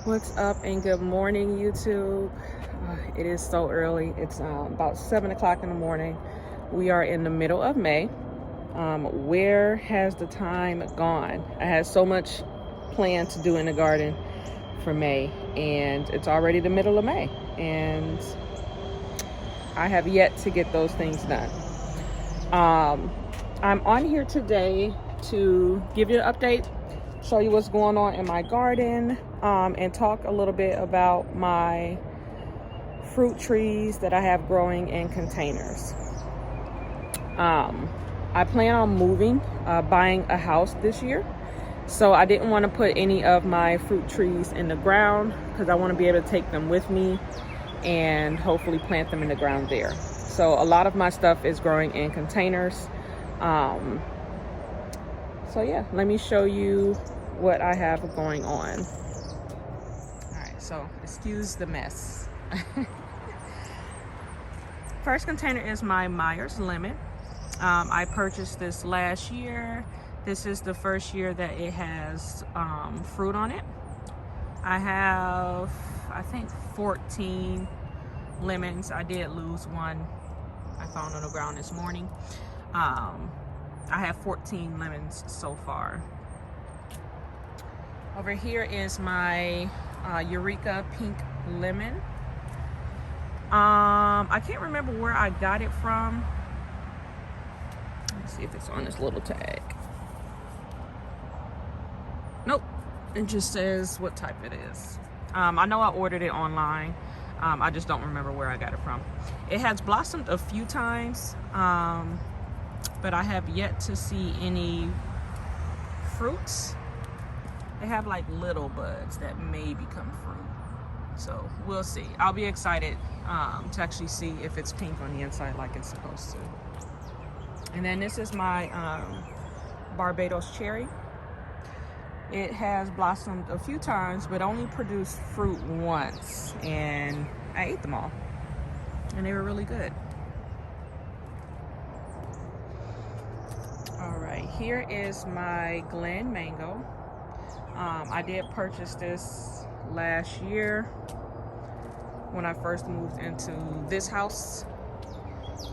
What's up and good morning, YouTube. It is so early. It's about 7 o'clock in the morning. We are in the middle of May. Where has the time gone? I had so much planned to do in the garden for May, and it's already the middle of May, and I have yet to get those things done. I'm on here today to give you an update, show you what's going on in my garden, and talk a little bit about my fruit trees that I have growing in containers. I plan on moving, buying a house this year. So I didn't want to put any of my fruit trees in the ground because I want to be able to take them with me and hopefully plant them in the ground there. So a lot of my stuff is growing in containers. So yeah, let me show you what I have going on. All right, so excuse the mess. First container is my Myers lemon. I purchased this last year. This is the first year that it has fruit on it. I have, I think, 14 lemons. I did lose one I found on the ground this morning. I have 14 lemons so far. Over here is my Eureka pink lemon. I can't remember where I got it from. Let's see if it's on this little tag. Nope, it just says what type it is. I know I ordered it online. I just don't remember where I got it from. It has blossomed a few times, but I have yet to see any fruits. They have like little buds that may become fruit. So we'll see. I'll be excited to actually see if it's pink on the inside like it's supposed to. And then this is my Barbados cherry. It has blossomed a few times, but only produced fruit once. And I ate them all. And they were really good. All right, here is my Glen mango. I did purchase this last year when I first moved into this house.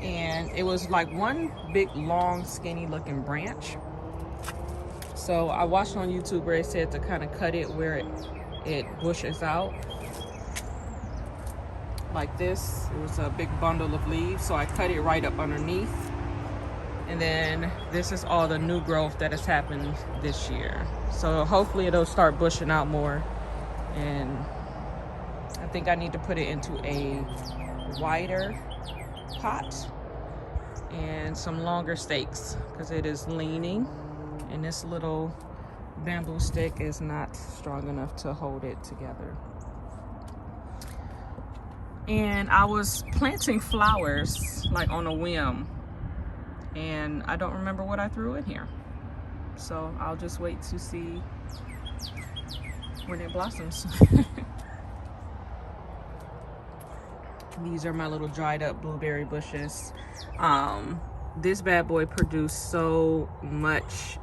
And it was like one big, long, skinny looking branch. So I watched on YouTube where it said to kind of cut it where it bushes out. Like this. It was a big bundle of leaves. So I cut it right up underneath. And then this is all the new growth that has happened this year. So hopefully it'll start bushing out more. And I think I need to put it into a wider pot and some longer stakes because it is leaning, and this little bamboo stick is not strong enough to hold it together. And I was planting flowers like on a whim, and I don't remember what I threw in here. So I'll just wait to see when it blossoms. These are my little dried up blueberry bushes. This bad boy produced so much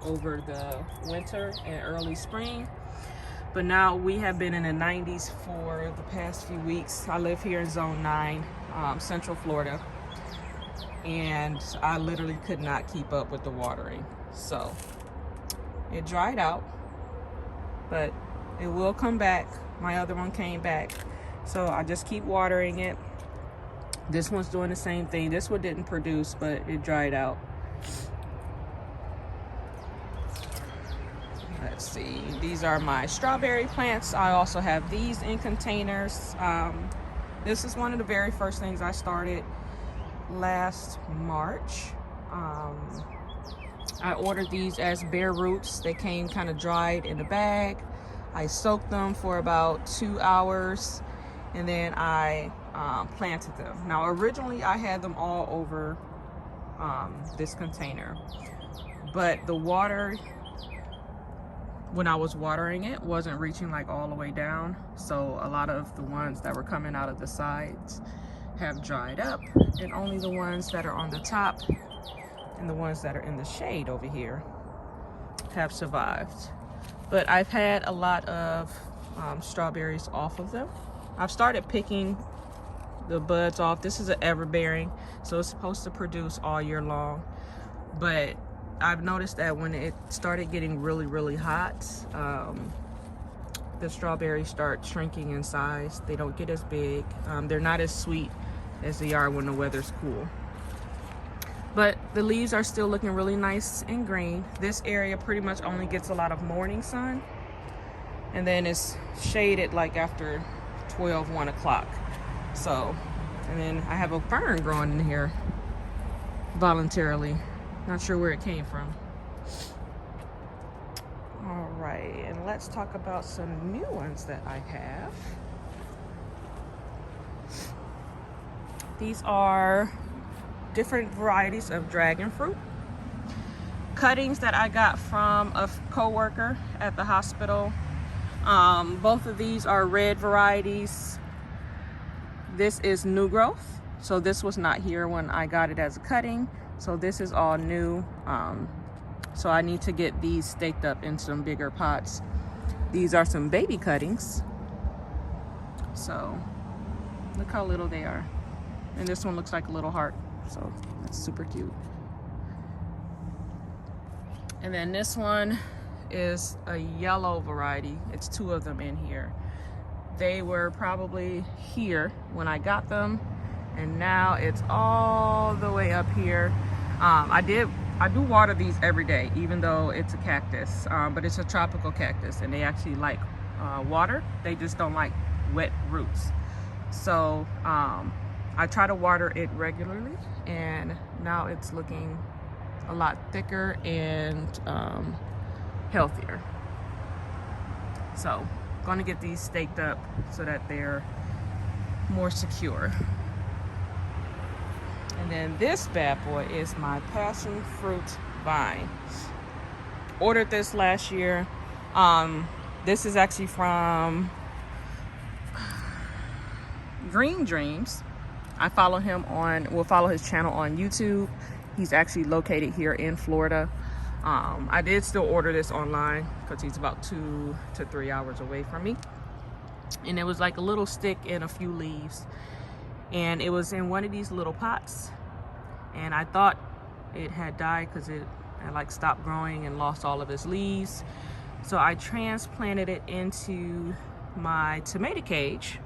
over the winter and early spring. But now we have been in the 90s for the past few weeks. I live here in Zone 9, Central Florida. And I literally could not keep up with the watering. So it dried out, but it will come back. My other one came back. So I just keep watering it. This one's doing the same thing. This one didn't produce, but it dried out. Let's see. These are my strawberry plants. I also have these in containers. This is one of the very first things I started last March. I ordered these as bare roots. They came kind of dried in the bag. I soaked them for about 2 hours, and then I planted them. Now originally I had them all over this container, but the water, when I was watering it, wasn't reaching like all the way down. So a lot of the ones that were coming out of the sides have dried up, and only the ones that are on the top and the ones that are in the shade over here have survived. But I've had a lot of strawberries off of them. I've started picking the buds off. This is an everbearing, so it's supposed to produce all year long. But I've noticed that when it started getting really hot, the strawberries start shrinking in size. They don't get as big. They're not as sweet as they are when the weather's cool. But the leaves are still looking really nice and green. This area pretty much only gets a lot of morning sun, and then it's shaded like after 12, 1 o'clock. So, and then I have a fern growing in here voluntarily. Not sure where it came from. All right, and let's talk about some new ones that I have. These are different varieties of dragon fruit. Cuttings that I got from a co-worker at the hospital. Both of these are red varieties. This is new growth, so this was not here when I got it as a cutting. So this is all new. So I need to get these staked up in some bigger pots. These are some baby cuttings. So look how little they are. And this one looks like a little heart. So that's super cute. And then this one is a yellow variety. It's 2 of them in here. They were probably here when I got them, and now it's all the way up here. I do water these every day, even though it's a cactus, but it's a tropical cactus, and they actually like water. They just don't like wet roots. So I try to water it regularly, and now it's looking a lot thicker and healthier. So I'm going to get these staked up so that they're more secure. And then this bad boy is my passion fruit vine. Ordered this last year. This is actually from Green Dreams. I follow him will follow his channel on YouTube. He's actually located here in Florida. I did still order this online because he's about 2 to 3 hours away from me. And it was like a little stick and a few leaves. And it was in one of these little pots. And I thought it had died because it had like stopped growing and lost all of its leaves. So I transplanted it into my tomato cage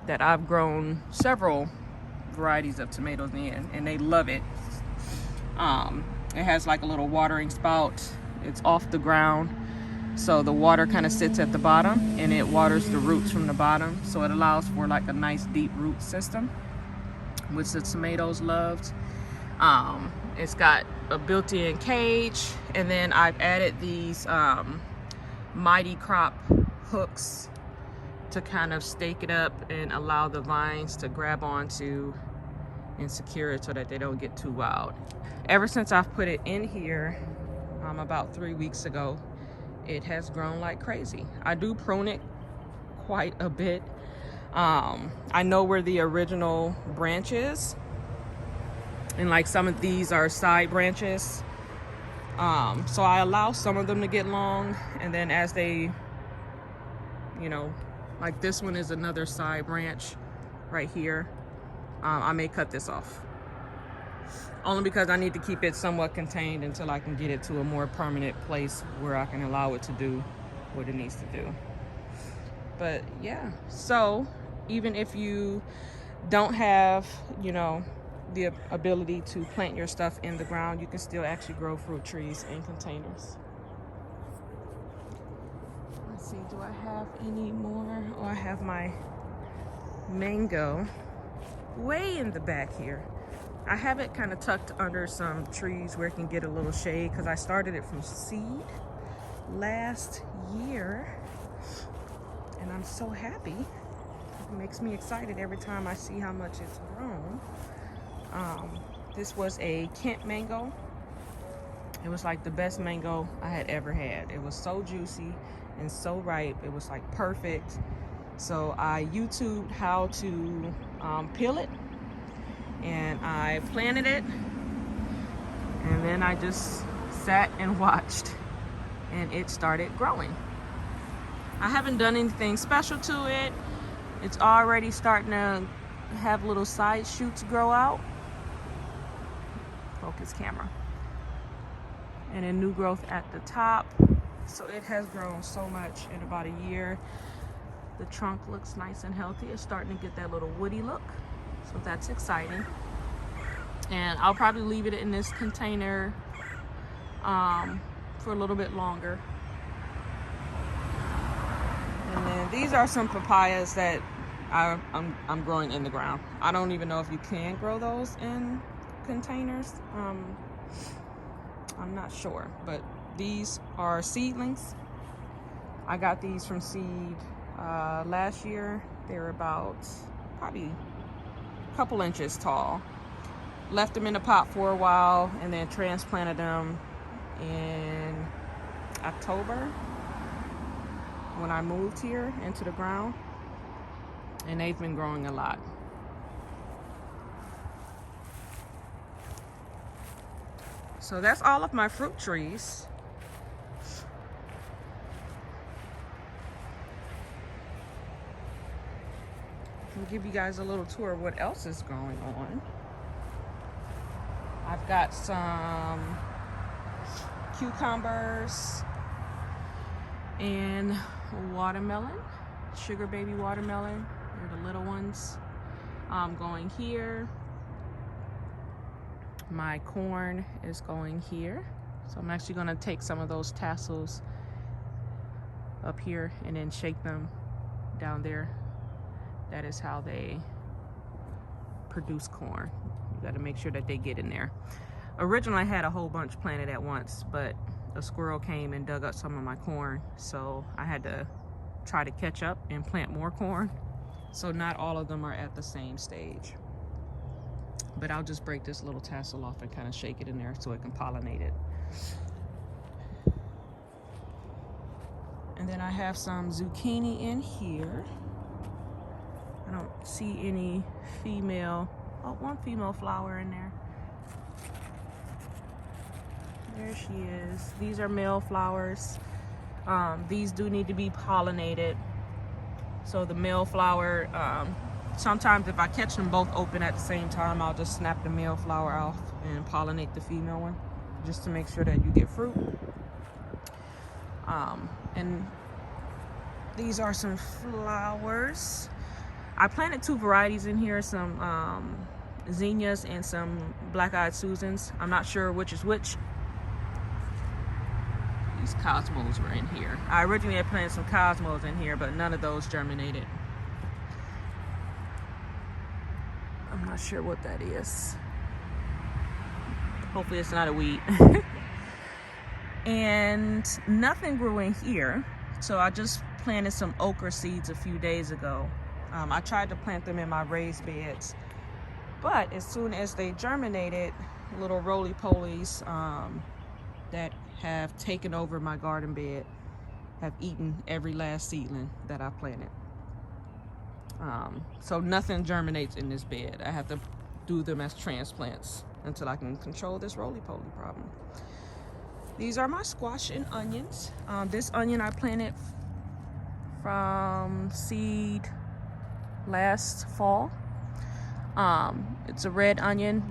that I've grown several varieties of tomatoes in, and they love it. It has like a little watering spout. It's off the ground, so the water kind of sits at the bottom and it waters the roots from the bottom, so it allows for like a nice deep root system, which the tomatoes loved. It's got a built-in cage, and then I've added these Mighty Crop hooks to kind of stake it up and allow the vines to grab onto and secure it so that they don't get too wild. Ever since I've put it in here about 3 weeks ago, it has grown like crazy. I do prune it quite a bit. I know where the original branch is, and like some of these are side branches. So I allow some of them to get long, and then as they, you know, like this one is another side branch right here. I may cut this off, only because I need to keep it somewhat contained until I can get it to a more permanent place where I can allow it to do what it needs to do. But yeah, so even if you don't have, you know, the ability to plant your stuff in the ground, you can still actually grow fruit trees in containers. Let's see, do I have any more? Oh, I have my mango way in the back here. I have it kind of tucked under some trees where it can get a little shade, because I started it from seed last year, and I'm so happy. It makes me excited every time I see how much it's grown. This was a Kent mango. It was like the best mango I had ever had. It was so juicy and so ripe. It was like perfect. So I YouTubed how to peel it, and I planted it, and then I just sat and watched, and it started growing. I haven't done anything special to it. It's already starting to have little side shoots grow out. Focus camera. And then new growth at the top. So it has grown so much in about a year. The trunk looks nice and healthy. It's starting to get that little woody look. So that's exciting. And I'll probably leave it in this container for a little bit longer. And then these are some papayas that I'm growing in the ground. I don't even know if you can grow those in containers. I'm not sure, but these are seedlings. I got these from seed last year. They're about probably a couple inches tall. Left them in the pot for a while and then transplanted them in October when I moved here into the ground, and they've been growing a lot. So that's all of my fruit trees. I'll give you guys a little tour of what else is going on. I've got some cucumbers and watermelon, sugar baby watermelon. They're the little ones. Going here. My corn is going here. So I'm actually going to take some of those tassels up here and then shake them down there. That is how they produce corn. You got to make sure that they get in there. Originally I had a whole bunch planted at once, but a squirrel came and dug up some of my corn, so I had to try to catch up and plant more corn. So not all of them are at the same stage. But I'll just break this little tassel off and kind of shake it in there so it can pollinate it. And then I have some zucchini in here. I don't see any female, oh, one female flower in there. There she is. These are male flowers. These do need to be pollinated. So the male flower, sometimes if I catch them both open at the same time, I'll just snap the male flower off and pollinate the female one, just to make sure that you get fruit. And these are some flowers. I planted two varieties in here, some zinnias and some black-eyed Susans. I'm not sure which is which. These cosmos were in here. I originally had planted some cosmos in here, but none of those germinated. I'm not sure what that is. Hopefully it's not a weed. And nothing grew in here, so I just planted some okra seeds a few days ago. I tried to plant them in my raised beds, but as soon as they germinated, little roly-polies that have taken over my garden bed have eaten every last seedling that I planted. So nothing germinates in this bed. I have to do them as transplants until I can control this roly-poly problem. These are my squash and onions. This onion I planted from seed last fall. It's a red onion,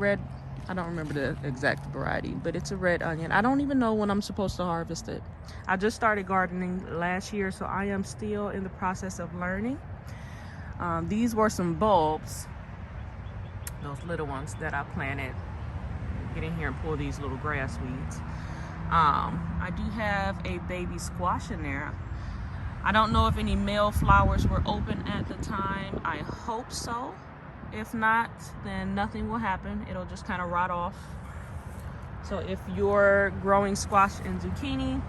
I don't remember the exact variety, but it's a red onion. I don't even know when I'm supposed to harvest it. I just started gardening last year, so I am still in the process of learning. These were some bulbs, those little ones that I planted. Get in here and pull these little grass weeds. I do have a baby squash in there. I don't know if any male flowers were open at the time. I hope so. If not, then nothing will happen. It'll just kind of rot off. So if you're growing squash and zucchini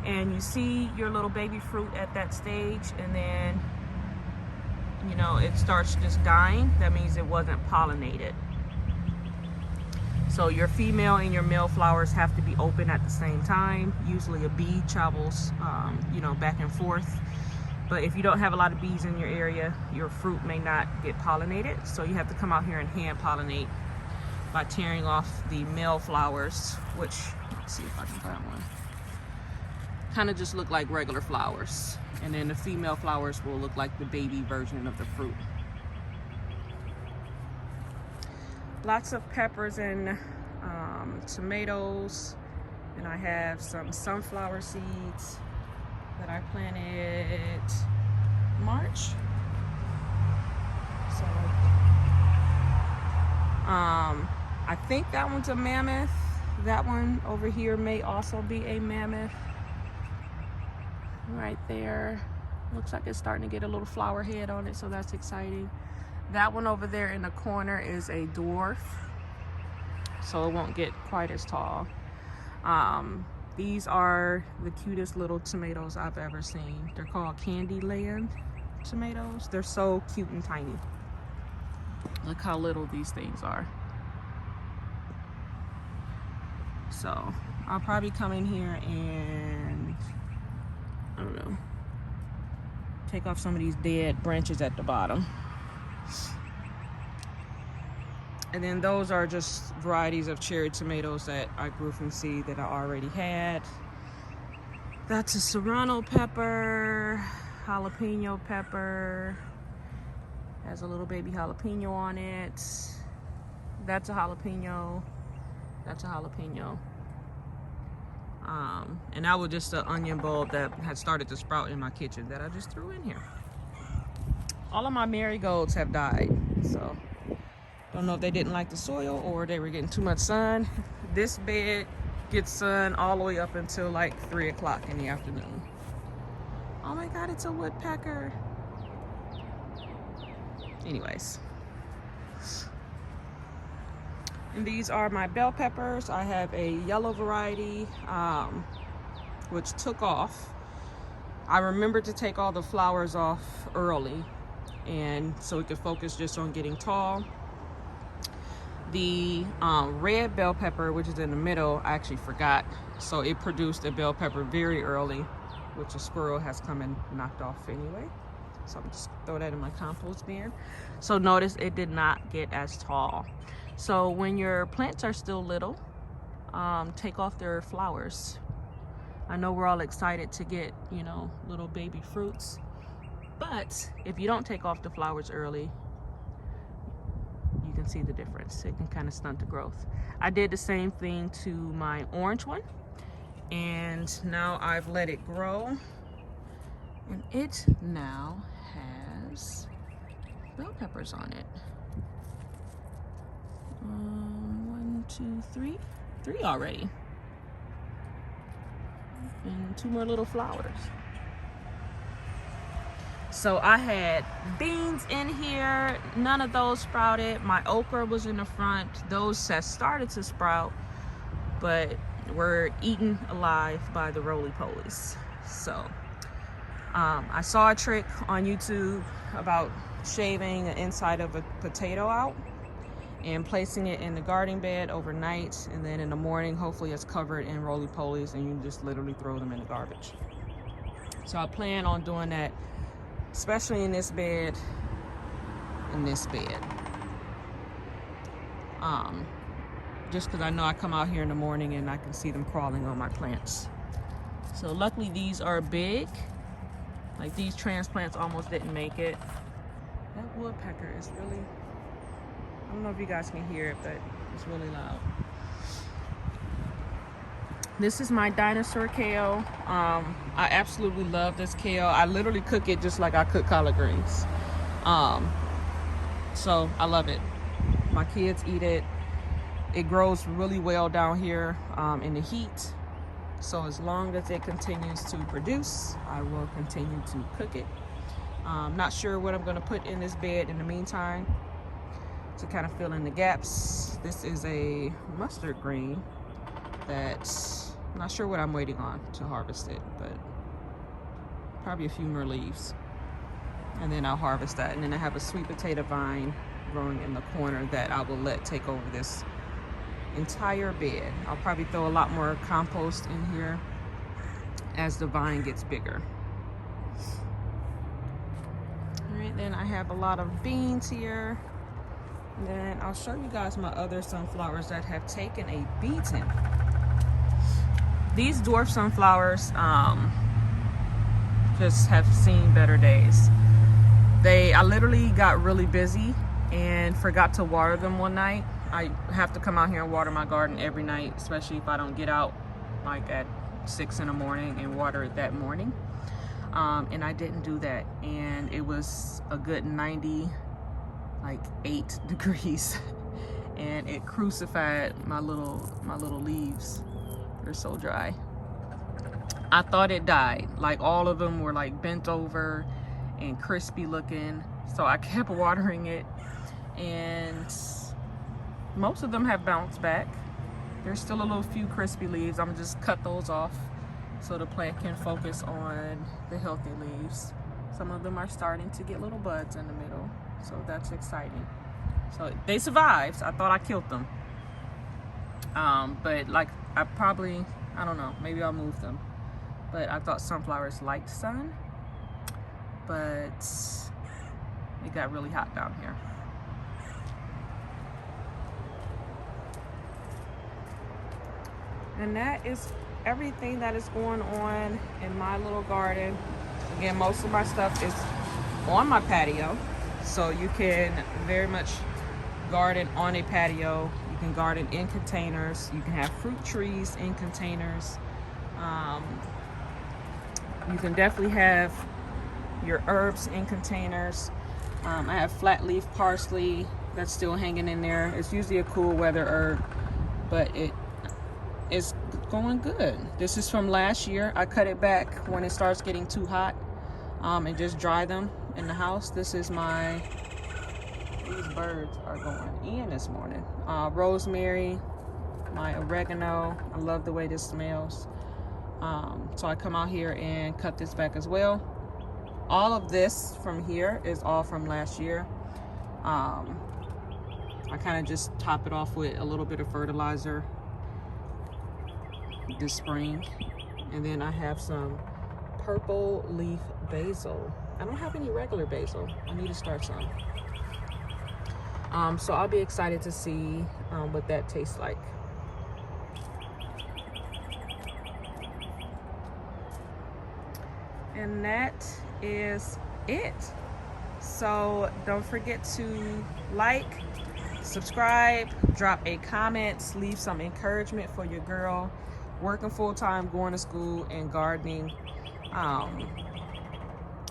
and you see your little baby fruit at that stage and then, you know, it starts just dying, that means it wasn't pollinated. So your female and your male flowers have to be open at the same time. Usually a bee travels, you know, back and forth. But if you don't have a lot of bees in your area, your fruit may not get pollinated. So you have to come out here and hand pollinate by tearing off the male flowers, which, let's see if I can find one. Kind of just look like regular flowers. And then the female flowers will look like the baby version of the fruit. Lots of peppers and tomatoes. And I have some sunflower seeds that I planted March. So I think that one's a mammoth. That one over here may also be a mammoth. Right there. Looks like it's starting to get a little flower head on it, so that's exciting. That one over there in the corner is a dwarf, so it won't get quite as tall. These are the cutest little tomatoes I've ever seen. They're called Candyland tomatoes. They're so cute and tiny. Look how little these things are. So I'll probably come in here and, I don't know, take off some of these dead branches at the bottom. And then those are just varieties of cherry tomatoes that I grew from seed that I already had. That's a serrano pepper, jalapeno pepper. Has a little baby jalapeno on it. That's a jalapeno. That's a jalapeno. And that was just an onion bulb that had started to sprout in my kitchen that I just threw in here. All of my marigolds have died, so don't know if they didn't like the soil or they were getting too much sun. This bed gets sun all the way up until like 3 o'clock in the afternoon. Oh my God, it's a woodpecker. Anyways. And these are my bell peppers. I have a yellow variety, which took off. I remembered to take all the flowers off early, and so we could focus just on getting tall. The red bell pepper, which is in the middle, I actually forgot. So it produced a bell pepper very early, which a squirrel has come and knocked off anyway. So I'm just throw that in my compost bin. So notice it did not get as tall. So when your plants are still little, take off their flowers. I know we're all excited to get, you know, little baby fruits, but if you don't take off the flowers early, you can see the difference. It can kind of stunt the growth. I did the same thing to my orange one, and now I've let it grow, and it now has bell peppers on it. 1, 2, 3. 3 already. And 2 more little flowers. So I had beans in here. None of those sprouted. My okra was in the front. Those have started to sprout, but were eaten alive by the roly-polies. So I saw a trick on YouTube about shaving the inside of a potato out and placing it in the garden bed overnight, and then in the morning hopefully it's covered in roly-polies and you just literally throw them in the garbage. So I plan on doing that, especially in this bed, just because I know I come out here in the morning and I can see them crawling on my plants. So luckily these are big. Like, these transplants almost didn't make it. That woodpecker is really, I don't know if you guys can hear it, but it's really loud. This is my Dinosaur Kale. I absolutely love this kale. I literally cook it just like I cook collard greens. So I love it. My kids eat it. It grows really well down here in the heat. So as long as it continues to produce, I will continue to cook it. Not sure what I'm gonna put in this bed in the meantime to kind of fill in the gaps. This is a mustard green that's, I'm not sure what I'm waiting on to harvest it, but probably a few more leaves. And then I'll harvest that. And then I have a sweet potato vine growing in the corner that I will let take over this entire bed. I'll probably throw a lot more compost in here as the vine gets bigger. All right, then I have a lot of beans here. And then I'll show you guys my other sunflowers that have taken a beating. These dwarf sunflowers just have seen better days. I literally got really busy and forgot to water them one night. I have to come out here and water my garden every night, especially if I don't get out like at 6 in the morning and water it that morning. And I didn't do that, and it was a good 98 degrees and it crucified my little leaves. They're so dry. I thought it died. Like, all of them were like bent over and crispy looking, so I kept watering it, and most of them have bounced back. There's still a little few crispy leaves. I'm gonna just cut those off so the plant can focus on the healthy leaves. Some of them are starting to get little buds in the middle, so that's exciting. So they survived. I thought I killed them, but like, I don't know, maybe I'll move them. But I thought sunflowers liked sun, but it got really hot down here. And that is everything that is going on in my little garden. Again, most of my stuff is on my patio, so you can very much garden on a patio. You can garden in containers. You can have fruit trees in containers. You can definitely have your herbs in containers. I have flat leaf parsley that's still hanging in there. It's usually a cool weather herb, but it's going good. This is from last year. I cut it back when it starts getting too hot, and just dry them in the house. This is these birds are going in this morning. Rosemary, my oregano. I love the way this smells. So I come out here and cut this back as well. All of this from here is all from last year. I kind of just top it off with a little bit of fertilizer this spring. And then I have some purple leaf basil. I don't have any regular basil. I need to start some. So I'll be excited to see what that tastes like. And that is it. So don't forget to like, subscribe, drop a comment, leave some encouragement for your girl working full-time, going to school, and gardening.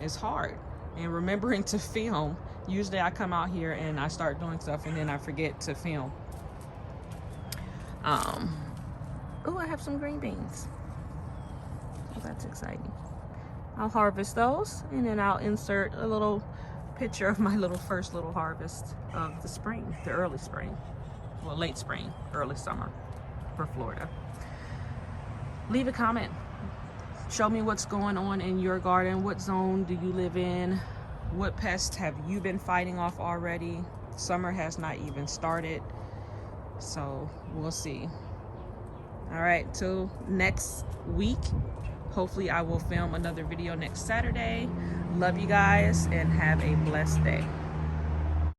It's hard, and remembering to film. Usually I come out here and I start doing stuff and then I forget to film. Oh, I have some green beans, so that's exciting. I'll harvest those, and then I'll insert a little picture of my first little harvest of the spring, the early spring. Well, late spring, early summer for Florida. Leave a comment. Show me what's going on in your garden. What zone do you live in? What pests have you been fighting off already? Summer has not even started, so we'll see. All right, till next week. Hopefully I will film another video next Saturday. Love you guys and have a blessed day.